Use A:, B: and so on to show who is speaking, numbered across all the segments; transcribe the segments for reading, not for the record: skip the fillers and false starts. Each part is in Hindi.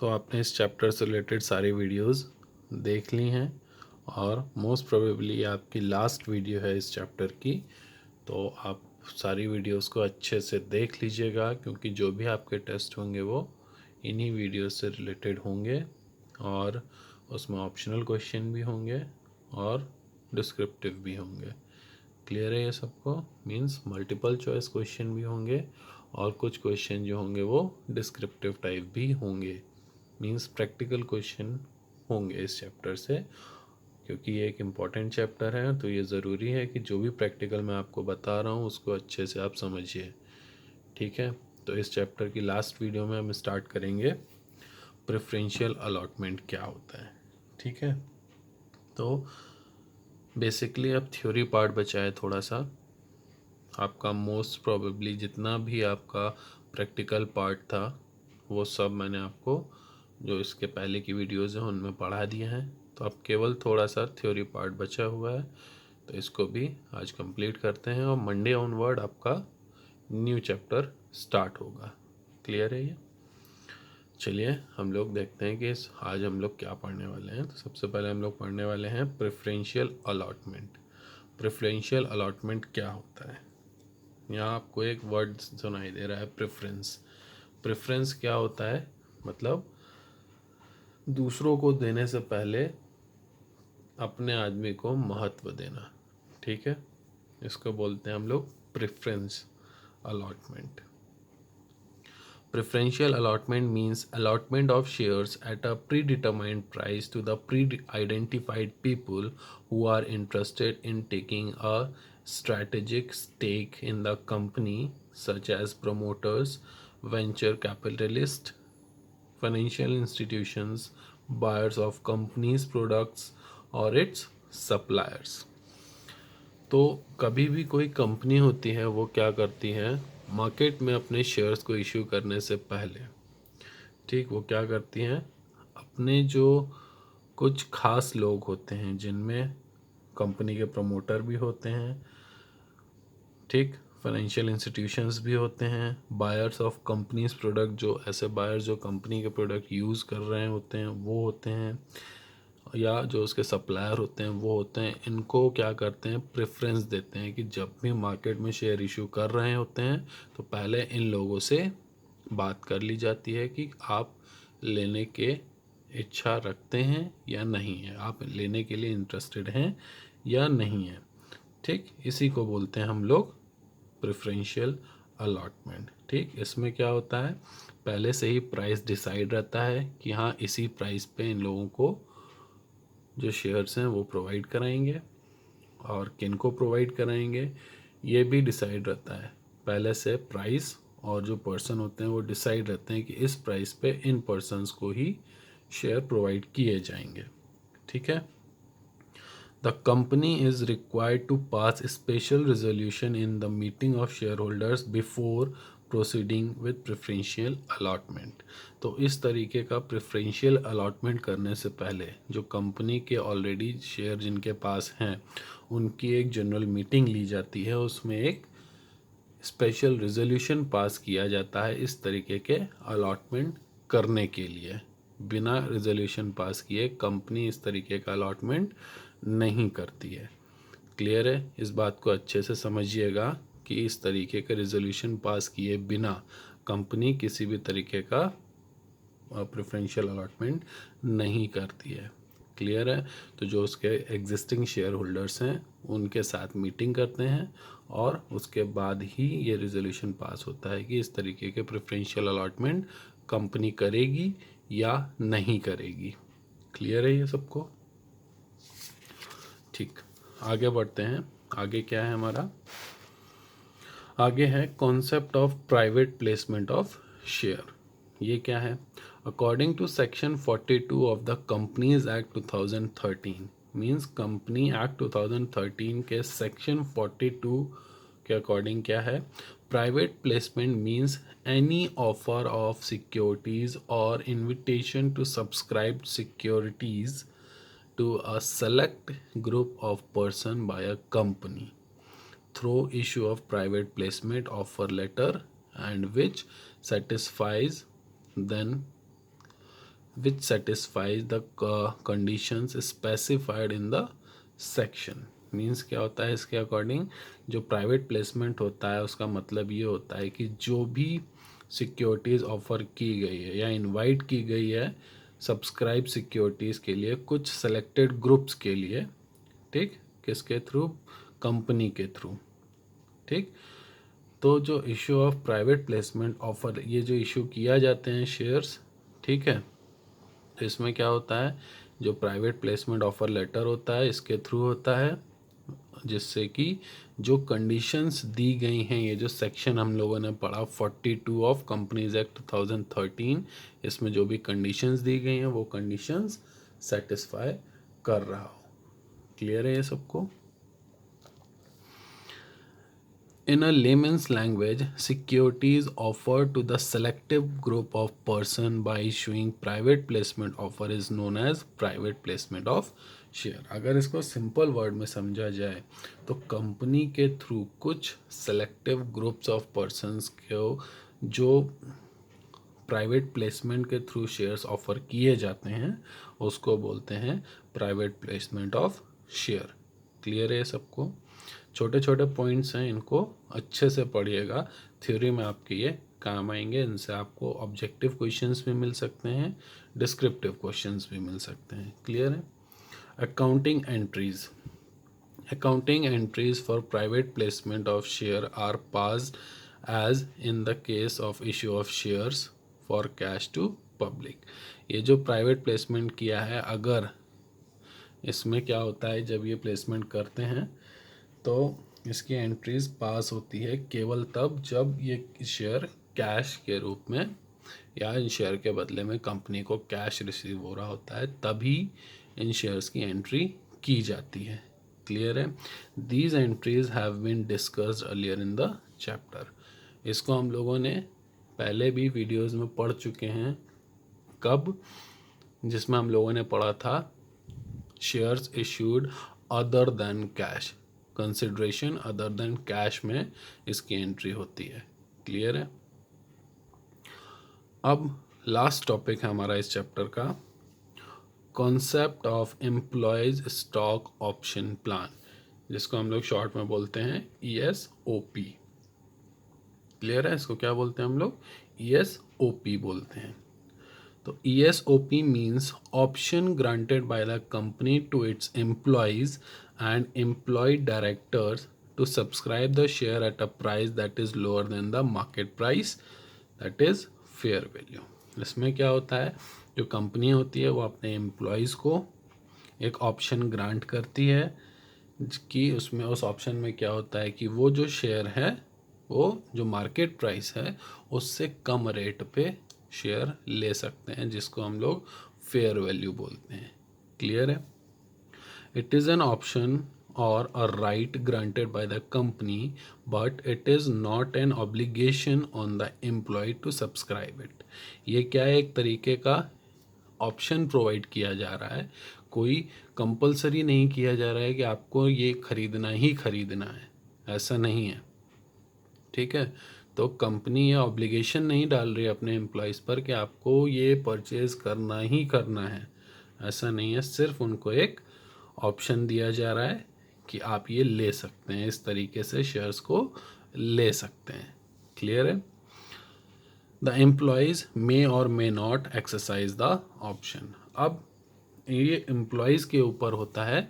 A: तो आपने इस चैप्टर से रिलेटेड सारी वीडियोस देख ली हैं और मोस्ट प्रोबेबली आपकी लास्ट वीडियो है इस चैप्टर की। तो आप सारी वीडियोस को अच्छे से देख लीजिएगा, क्योंकि जो भी आपके टेस्ट होंगे वो इन्हीं वीडियो से रिलेटेड होंगे और उसमें ऑप्शनल क्वेश्चन भी होंगे और डिस्क्रिप्टिव भी होंगे। क्लियर है ये सबको? मीन्स मल्टीपल चॉइस क्वेश्चन भी होंगे और कुछ क्वेश्चन जो होंगे वो डिस्क्रिप्टिव टाइप भी होंगे। मीन्स प्रैक्टिकल क्वेश्चन होंगे इस चैप्टर से, क्योंकि ये एक इम्पॉर्टेंट चैप्टर है। तो ये ज़रूरी है कि जो भी प्रैक्टिकल मैं आपको बता रहा हूँ उसको अच्छे से आप समझिए। ठीक है, तो इस चैप्टर की लास्ट वीडियो में हम स्टार्ट करेंगे प्रेफरेंशियल अलॉटमेंट क्या होता है। ठीक है, तो बेसिकली अब थ्योरी पार्ट बचा है थोड़ा सा। आपका मोस्ट प्रोबेबली जितना भी आपका प्रैक्टिकल पार्ट था वो सब मैंने आपको जो इसके पहले की वीडियोज़ हैं उनमें पढ़ा दिया है। तो अब केवल थोड़ा सा थ्योरी पार्ट बचा हुआ है, तो इसको भी आज कंप्लीट करते हैं और मंडे ऑनवर्ड आपका न्यू चैप्टर स्टार्ट होगा। क्लियर है ये? चलिए हम लोग देखते हैं कि आज हम लोग क्या पढ़ने वाले हैं। तो सबसे पहले हम लोग पढ़ने वाले हैं प्रेफरेंशियल अलॉटमेंट। प्रेफरेंशियल अलॉटमेंट क्या होता है? यहाँ आपको एक वर्ड सुनाई दे रहा है, प्रेफरेंस। प्रेफरेंस क्या होता है? मतलब दूसरों को देने से पहले अपने आदमी को महत्व देना। ठीक है, इसको बोलते हैं हम लोग preference allotment. Preferential allotment means allotment of shares at a predetermined price to the pre-identified people who are interested in taking a strategic stake in the company, such as promoters, venture capitalists, financial institutions, buyers of companies' products, or its suppliers. तो कभी भी कोई कंपनी होती है वो क्या करती है, मार्केट में अपने शेयर्स को इश्यू करने से पहले, ठीक, वो क्या करती हैं, अपने जो कुछ खास लोग होते हैं जिनमें कंपनी के प्रमोटर भी होते हैं, ठीक, फाइनेंशियल इंस्टीट्यूशंस भी होते हैं, बायर्स ऑफ कंपनीज प्रोडक्ट, जो ऐसे बायर्स जो कंपनी के प्रोडक्ट यूज़ कर रहे होते हैं वो होते हैं, या जो उसके सप्लायर होते हैं वो होते हैं। इनको क्या करते हैं, प्रेफरेंस देते हैं कि जब भी मार्केट में शेयर इशू कर रहे होते हैं तो पहले इन लोगों से बात कर ली जाती है कि आप लेने के इच्छा रखते हैं या नहीं है, आप लेने के लिए इंटरेस्टेड हैं या नहीं है। ठीक, इसी को बोलते हैं हम लोग प्रेफरेंशियल अलॉटमेंट। ठीक, इसमें क्या होता है, पहले से ही प्राइस डिसाइड रहता है कि हाँ इसी प्राइस पे इन लोगों को जो शेयर्स हैं वो प्रोवाइड कराएंगे, और किन को प्रोवाइड कराएंगे ये भी डिसाइड रहता है पहले से। प्राइस और जो पर्सन होते हैं वो डिसाइड रहते हैं कि इस प्राइस पे इन पर्सनस को ही शेयर प्रोवाइड किए जाएंगे। ठीक है, the company is required to pass special resolution in the meeting of share holders before proceeding with preferential allotment. तो इस तरीके का प्रेफरेंशियल अलॉटमेंट करने से पहले जो कंपनी के ऑलरेडी शेयर जिनके पास हैं उनकी एक जनरल मीटिंग ली जाती है, उसमें एक स्पेशल रेजोल्यूशन पास किया जाता है इस तरीके के अलॉटमेंट करने के लिए। बिना रेजोल्यूशन पास किए कंपनी इस तरीके का अलॉटमेंट नहीं करती है। क्लियर है? इस बात को अच्छे से समझिएगा कि इस तरीके का रेजोल्यूशन पास किए बिना कंपनी किसी भी तरीके का प्रेफरेंशियल अलॉटमेंट नहीं करती है। क्लियर है? तो जो उसके एग्जिस्टिंग शेयर होल्डर्स हैं उनके साथ मीटिंग करते हैं और उसके बाद ही ये रेजोल्यूशन पास होता है कि इस तरीके के प्रेफरेंशियल अलॉटमेंट कंपनी करेगी या नहीं करेगी। क्लियर है ये सबको? ठीक, आगे बढ़ते हैं। आगे क्या है हमारा? आगे है concept of private placement of share. ये क्या है? According to section 42 of the companies act 2013, means company act 2013 के सेक्शन 42 के अकॉर्डिंग क्या है, private placement means any offer of securities और invitation to subscribe securities to a select group of person by a company through issue of private placement offer letter and which satisfies then which satisfies the conditions specified in the section। Means क्या होता है इसके अकॉर्डिंग, जो प्राइवेट प्लेसमेंट होता है उसका मतलब ये होता है कि जो भी सिक्योरिटीज़ ऑफर की गई है या इनवाइट की गई है सब्सक्राइब सिक्योरिटीज़ के लिए कुछ सेलेक्टेड ग्रुप्स के लिए, ठीक, किसके थ्रू, कंपनी के थ्रू, ठीक। तो जो issue of private placement offer, ये जो इशू किया जाते हैं शेयर्स, ठीक है, तो इसमें क्या होता है, जो प्राइवेट प्लेसमेंट ऑफर लेटर होता है इसके थ्रू होता है, जिससे कि जो कंडीशंस दी गई हैं, ये जो सेक्शन हम लोगों ने पढ़ा 42 ऑफ कंपनीज एक्ट 2013, इसमें जो भी कंडीशंस दी गई हैं वो कंडीशंस सेटिस्फाई कर रहा हो। क्लियर है ये सबको? In a layman's language, securities offered to the selective group of person by issuing private placement offer is known as private placement of share। अगर इसको सिंपल वर्ड में समझा जाए तो कंपनी के थ्रू कुछ सेलेक्टिव ग्रुप्स ऑफ पर्सन्स को जो प्राइवेट प्लेसमेंट के थ्रू शेयर्स ऑफर किए जाते हैं उसको बोलते हैं private placement of share. Clear है सबको? छोटे छोटे पॉइंट्स हैं, इनको अच्छे से पढ़िएगा, थ्योरी में आपके ये काम आएंगे। इनसे आपको ऑब्जेक्टिव क्वेश्चंस भी मिल सकते हैं, डिस्क्रिप्टिव क्वेश्चंस भी मिल सकते हैं। क्लियर है? Accounting entries. Accounting entries for private placement of share are passed as in the case of issue of shares for cash to public। ये जो प्राइवेट प्लेसमेंट किया है, अगर इसमें क्या होता है, जब ये प्लेसमेंट करते हैं तो इसकी एंट्रीज पास होती है केवल तब जब ये शेयर कैश के रूप में या इन शेयर के बदले में कंपनी को कैश रिसीव हो रहा होता है, तभी इन शेयर्स की एंट्री की जाती है। क्लियर है? These entries have been discussed earlier in the chapter. इसको हम लोगों ने पहले भी वीडियोस में पढ़ चुके हैं। कब? जिसमें हम लोगों ने पढ़ा था shares issued other than cash, consideration other than cash में इसकी एंट्री होती है। क्लियर है? अब लास्ट टॉपिक है हमारा इस चैप्टर का, concept of employees stock option plan, जिसको हम लोग शॉर्ट में बोलते हैं ESOP। क्लियर है? इसको क्या बोलते हैं हम लोग? ESOP बोलते हैं। तो ESOP means option granted by the company to its employees and employed directors to subscribe the share at a price that is lower than the market price, that is fair value। इसमें क्या होता है, जो कंपनी होती है वो अपने एम्प्लॉयज़ को एक ऑप्शन ग्रांट करती है कि उसमें, उस ऑप्शन में क्या होता है कि वो जो शेयर है वो जो मार्केट प्राइस है उससे कम रेट पे शेयर ले सकते हैं, जिसको हम लोग फेयर वैल्यू बोलते हैं। क्लियर है? It is an option or a right granted by the company, but it is not an obligation on the employee to subscribe it। ये क्या है, एक तरीके का ऑप्शन प्रोवाइड किया जा रहा है, कोई कंपलसरी नहीं किया जा रहा है कि आपको ये खरीदना ही खरीदना है, ऐसा नहीं है। ठीक है? तो कंपनी ये ऑब्लिगेशन नहीं डाल रही है अपने एम्प्लॉयज़ पर कि आपको ये परचेज़ करना ही करना है, ऐसा नहीं है। सिर्फ उनको एक ऑप्शन दिया जा रहा है कि आप ये ले सकते हैं, इस तरीके से शेयर्स को ले सकते हैं। क्लियर है? द एम्प्लॉयज़ मे और may not exercise the option. अब ये एम्प्लॉयज़ के ऊपर होता है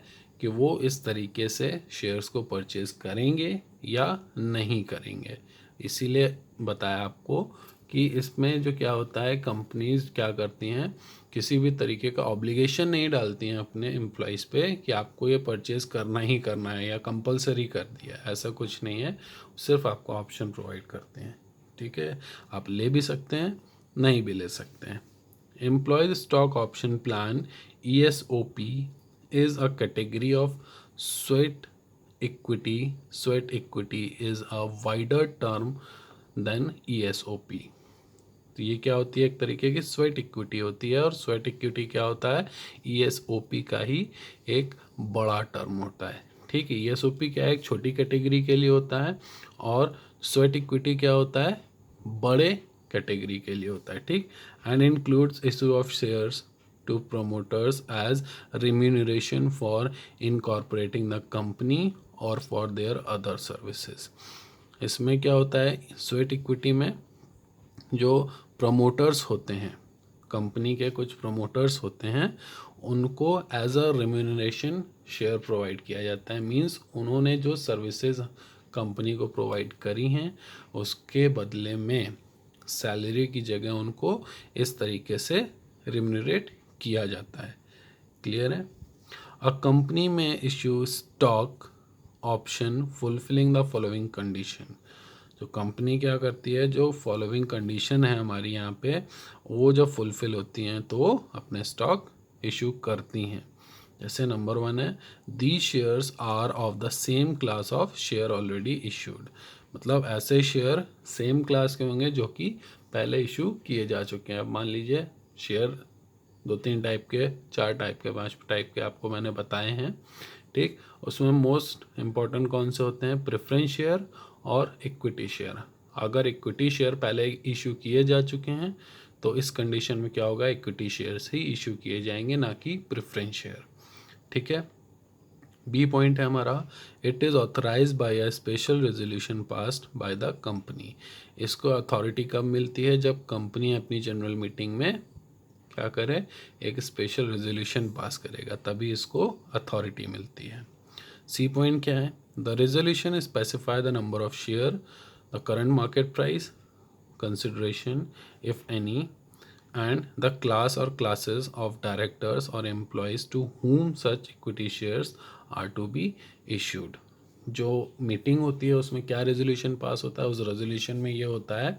A: कि वो इस तरीके से शेयर्स को परचेज करेंगे या नहीं करेंगे। इसीलिए बताया आपको कि इसमें जो क्या होता है, कंपनीज क्या करती हैं, किसी भी तरीके का ऑब्लिगेशन नहीं डालती हैं अपने एम्प्लॉयज़ पे कि आपको ये परचेज़ करना ही करना है या कंपलसरी कर दिया, ऐसा कुछ नहीं है। सिर्फ आपको ऑप्शन प्रोवाइड करते हैं। ठीक है? आप ले भी सकते हैं, नहीं भी ले सकते हैं। Employees stock option plan ESOP is a category of sweat equity। Sweat equity is a wider term than ESOP। तो ये क्या होती है, एक तरीके की स्वेट इक्विटी होती है, और स्वेट इक्विटी क्या होता है, ESOP का ही एक बड़ा टर्म होता है। ठीक है? ESOP क्या है, एक छोटी कैटेगरी के लिए होता है, और स्वेट इक्विटी क्या होता है, बड़े कैटेगरी के लिए होता है, ठीक। And includes issue of shares to promoters as remuneration for incorporating the company और फॉर देयर अदर सर्विसेज। इसमें क्या होता है, स्वेट इक्विटी में जो प्रमोटर्स होते हैं, कंपनी के कुछ प्रमोटर्स होते हैं, उनको as a remuneration share provide किया जाता है। मींस उन्होंने जो सर्विसेज कंपनी को प्रोवाइड करी हैं उसके बदले में सैलरी की जगह उनको इस तरीके से रिम्यूनरेट किया जाता है। क्लियर है। अ कंपनी में issue stock option fulfilling the following condition. जो कंपनी क्या करती है, जो फॉलोइंग कंडीशन है हमारी यहाँ पे, वो जब फुलफिल होती हैं तो वो अपने स्टॉक इशू करती हैं। जैसे नंबर 1 है, the shares are of the same class of share already issued. मतलब ऐसे शेयर सेम क्लास के होंगे जो कि पहले इशू किए जा चुके हैं। अब मान लीजिए शेयर 2-3 टाइप के, 4 टाइप के, 5 टाइप के आपको मैंने बताए हैं, ठीक। उसमें मोस्ट इम्पॉर्टेंट कौन से होते हैं, प्रेफरेंस शेयर और इक्विटी शेयर। अगर इक्विटी शेयर पहले इशू किए जा चुके हैं तो इस कंडीशन में क्या होगा, इक्विटी शेयर्स ही इशू किए जाएंगे, ना कि प्रेफरेंस शेयर, ठीक है। बी पॉइंट है हमारा, it is authorise by a special resolution passed by the company. इसको अथॉरिटी कब मिलती है, जब कंपनी अपनी जनरल मीटिंग में क्या करे, एक स्पेशल रेजोल्यूशन पास करेगा, तभी इसको अथॉरिटी मिलती है। सी पॉइंट क्या है, the resolution specify the number of share, the current market price, consideration if any, and the class or classes of directors or employees to whom such equity shares are to be issued। जो मीटिंग होती है उसमें क्या रेजोल्यूशन पास होता है, उस रेजोल्यूशन में ये होता है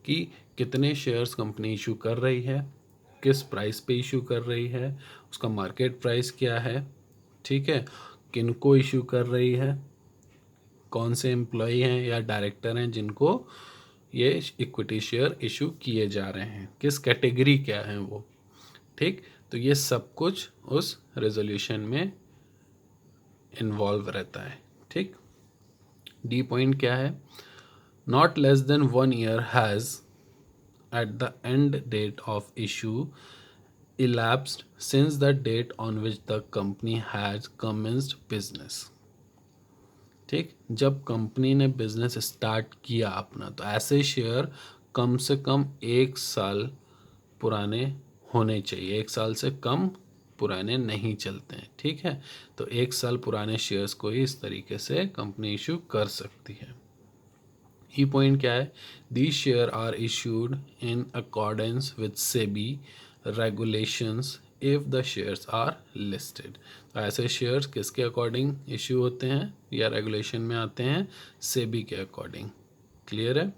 A: कि कितने शेयर्स कंपनी इशू कर रही है, किस प्राइस पे इशू कर रही है, उसका मार्केट प्राइस क्या है, ठीक है, किनको इशू कर रही है, कौन से एम्प्लॉई हैं या डायरेक्टर हैं जिनको ये इक्विटी शेयर इशू किए जा रहे हैं, किस कैटेगरी क्या है वो, ठीक। तो ये सब कुछ उस रेजोल्यूशन में इन्वॉल्व रहता है, ठीक। डी पॉइंट क्या है, not less than 1 year has at the end date of issue elapsed since the date on which the company has commenced business। ठीक, जब कंपनी ने बिजनेस स्टार्ट किया अपना, तो ऐसे शेयर कम से कम 1 साल पुराने होने चाहिए, 1 साल से कम पुराने नहीं चलते हैं, ठीक है। तो 1 साल पुराने शेयर्स को ही इस तरीके से कंपनी इशू कर सकती है। ई पॉइंट क्या है, the share are issued in accordance with SEBI regulations if the shares are listed. तो ऐसे शेयर्स किसके अकॉर्डिंग इशू होते हैं या रेगुलेशन में आते हैं, सेबी के अकॉर्डिंग। क्लियर है।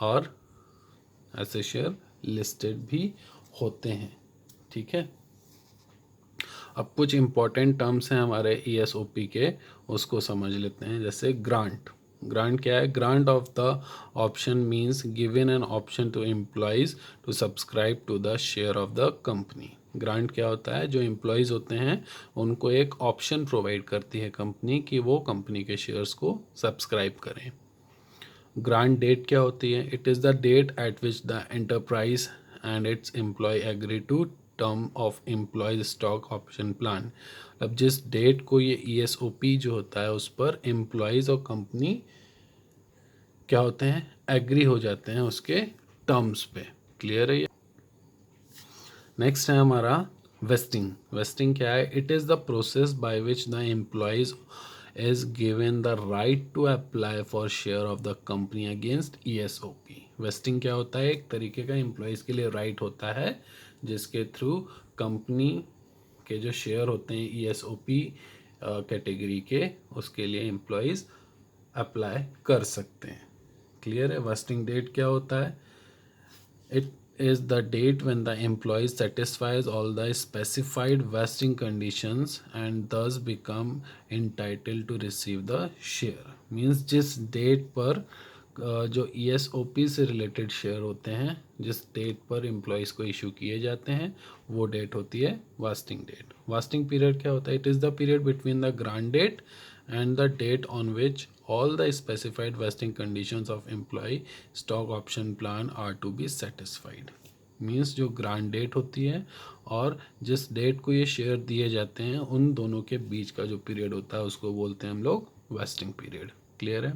A: और ऐसे शेयर लिस्टेड भी होते हैं, ठीक है। अब कुछ इम्पॉर्टेंट टर्म्स हैं हमारे ESOP के, उसको समझ लेते हैं। जैसे ग्रांट, ग्रांट क्या है, grant of the option means given an option to employees to subscribe to the share of the company. Grant क्या होता है, जो एम्प्लॉयज़ होते हैं उनको एक ऑप्शन प्रोवाइड करती है कंपनी कि वो कंपनी के शेयर्स को सब्सक्राइब करें। ग्रांट डेट क्या होती है, it is the date at which the enterprise and its employee agree to term of employees stock option plan. अब जिस डेट को ये ESOP जो होता है उस पर एम्प्लॉयज़ और कंपनी क्या होते हैं, एग्री हो जाते हैं उसके टर्म्स पे। क्लियर है ये। नेक्स्ट है हमारा वेस्टिंग। वेस्टिंग क्या है, it is the process by which the employees is given the right to apply for share of the company against ESOP। Wasting क्या होता है, एक तरीके का एम्प्लॉयज़ के लिए राइट होता है जिसके थ्रू कंपनी के जो शेयर होते हैं ESOP कैटेगरी के, उसके लिए एम्प्लॉयज़ अप्लाई कर सकते हैं। क्लियर है। वेस्टिंग डेट क्या होता है, it is the date when the employee satisfies all the specified vesting conditions and thus become entitled to receive the share। Means जिस डेट पर जो ESOP से रिलेटेड शेयर होते हैं, जिस डेट पर एम्प्लॉयज़ को इशू किए जाते हैं, वो डेट होती है वास्टिंग डेट। वास्टिंग पीरियड क्या होता है, it is the period between the grant date and the date on which all the specified vesting conditions of employee stock option plan are to be satisfied. Means जो ग्रांट डेट होती है और जिस डेट को ये शेयर दिए जाते हैं उन दोनों के बीच का जो पीरियड होता है उसको बोलते हैं हम लोग वेस्टिंग पीरियड. क्लियर है.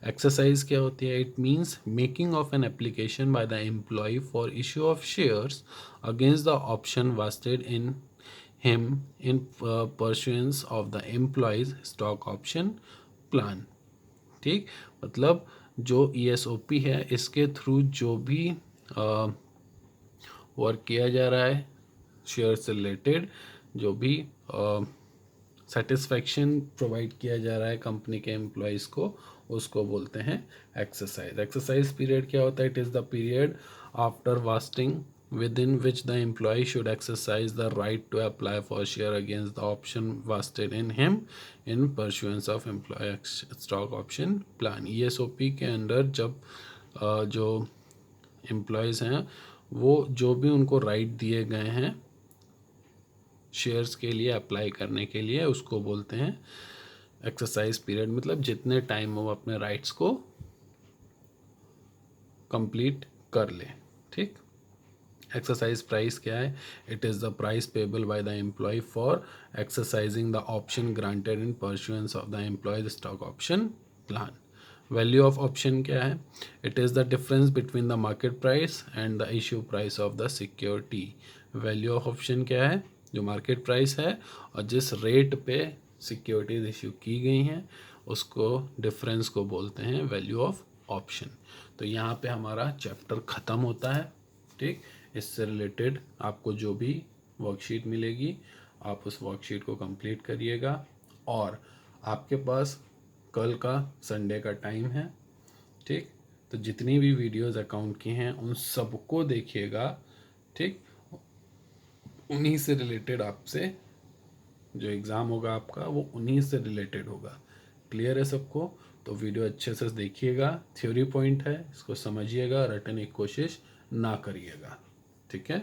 A: एक्सरसाइज क्या होती है? It means making of an application by the employee for issue of shares against the option vested in him in pursuance of the employees stock option plan. ठीक. मतलब जो ESOP है इसके थ्रू जो भी वर्क किया जा रहा है शेयर से रिलेटेड, जो भी सेटिस्फैक्शन प्रोवाइड किया जा रहा है कंपनी के एम्प्लॉयज़ को, उसको बोलते हैं एक्सरसाइज. एक्सरसाइज पीरियड क्या होता है? It is the period after wasting within which the employee should exercise the right to apply for share against the option vested in him in pursuance of employee stock option plan. ESOP के अंदर जब जो एम्प्लॉयज़ हैं वो जो भी उनको राइट दिए गए हैं शेयर्स के लिए अप्लाई करने के लिए, उसको बोलते हैं एक्सरसाइज पीरियड. मतलब जितने टाइम वो अपने राइट्स को कंप्लीट कर ले. ठीक. एक्सरसाइज प्राइस क्या है? It is the price payable by the employee for exercising the option granted in pursuance of the employees stock option plan. Value of option क्या है? It is the difference between the market price and the issue price of the security. Value of option क्या है? जो मार्केट प्राइस है और जिस रेट पे सिक्योरिटीज इश्यू की गई हैं उसको डिफरेंस को बोलते हैं वैल्यू ऑफ ऑप्शन. तो यहाँ पे हमारा चैप्टर ख़त्म होता है. ठीक. इससे रिलेटेड आपको जो भी वर्कशीट मिलेगी आप उस वर्कशीट को कंप्लीट करिएगा और आपके पास कल का संडे का टाइम है. ठीक. तो जितनी भी वीडियोस अकाउंट की हैं उन सबको देखिएगा. ठीक. उन्हीं से रिलेटेड आपसे जो एग्ज़ाम होगा आपका वो उन्हीं से रिलेटेड होगा. क्लियर है सबको? तो वीडियो अच्छे से देखिएगा. थ्योरी पॉइंट है, इसको समझिएगा, रटने की कोशिश ना करिएगा. ठीक है.